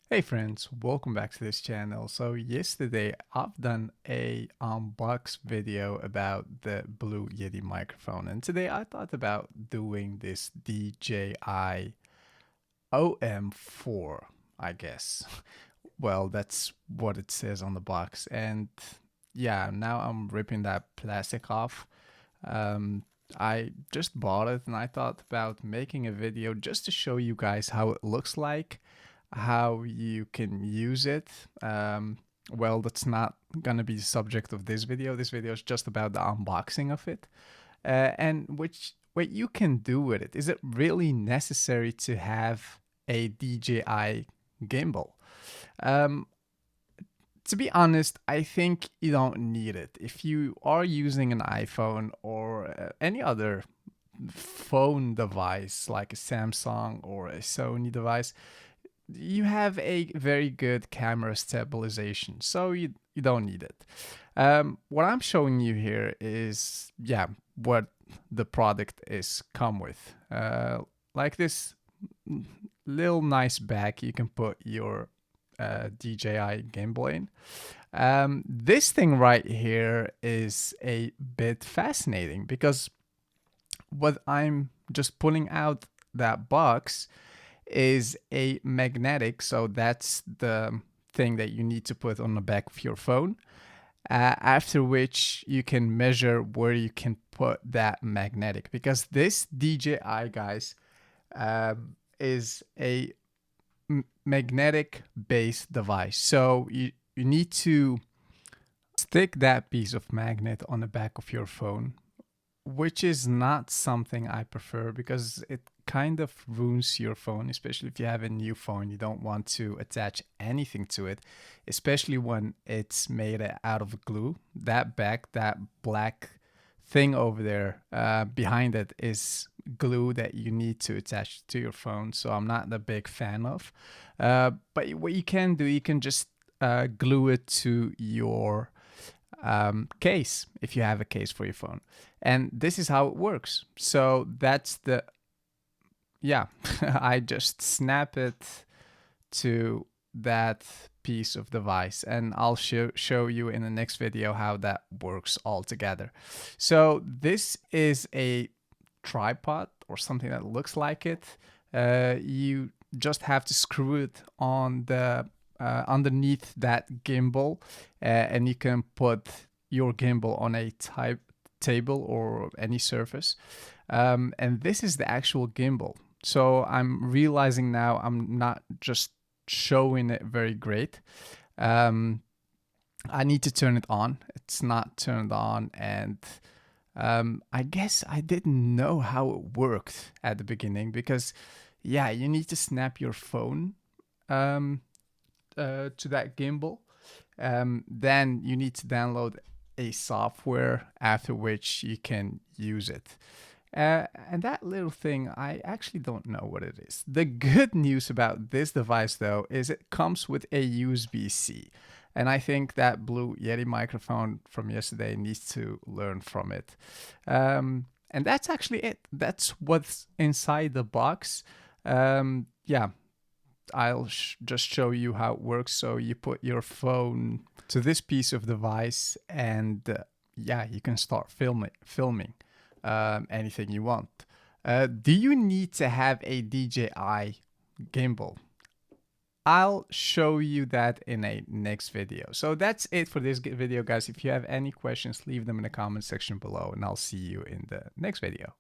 Hey friends, welcome back to this channel. So yesterday I've done a unbox video about the Blue Yeti microphone, and today I thought about doing this DJI OM4, I guess. Well, that's what it says on the box. And yeah, now I'm ripping that plastic off. Um, I just bought it and I thought about making a video just to show you guys how it looks like, how you can use it. Well, that's not gonna be the subject of this video. This video is just about the unboxing of it, and what you can do with it. Is it really necessary to have a DJI gimbal? Um, to be honest, I think you don't need it. If you are using an iPhone or any other phone device like a Samsung or a Sony device, you have a very good camera stabilization, so you don't need it. What I'm showing you here is, yeah, what the product is come with. Like this little nice bag you can put your DJI Gimbal in. This thing right here is a bit fascinating because what I'm just pulling out that box is a magnetic. So that's the thing that you need to put on the back of your phone. After which you can measure where you can put that magnetic, because this DJI, guys, is a magnetic based device. So you need to stick that piece of magnet on the back of your phone, which is not something I prefer because it kind of ruins your phone, especially if you have a new phone. You don't want to attach anything to it, especially when it's made out of glue. That back, that black thing over there behind it is glue that you need to attach to your phone. So I'm not a big fan of. But what you can do, you can just glue it to your case if you have a case for your phone. And this is how it works. So that's the, yeah, I just snap it to that piece of device, and I'll show you in the next video how that works all together. So this is a tripod or something that looks like it. You just have to screw it on the underneath that gimbal, and you can put your gimbal on a table or any surface. And this is the actual gimbal. So I'm realizing now I'm not just showing it very great. I need to turn it on. It's not turned on, and I guess I didn't know how it worked at the beginning because, yeah, you need to snap your phone to that gimbal. Then you need to download a software, after which you can use it. And that little thing, I actually don't know what it is. The good news about this device, though, is it comes with a USB-C. And I think that Blue Yeti microphone from yesterday needs to learn from it. And that's actually it. That's what's inside the box. Yeah, I'll just show you how it works. So you put your phone to this piece of device, and yeah, you can start filming anything you want. Do you need to have a DJI gimbal? I'll show you that in a next video. So that's it for this video, guys. If you have any questions, leave them in the comment section below, and I'll see you in the next video.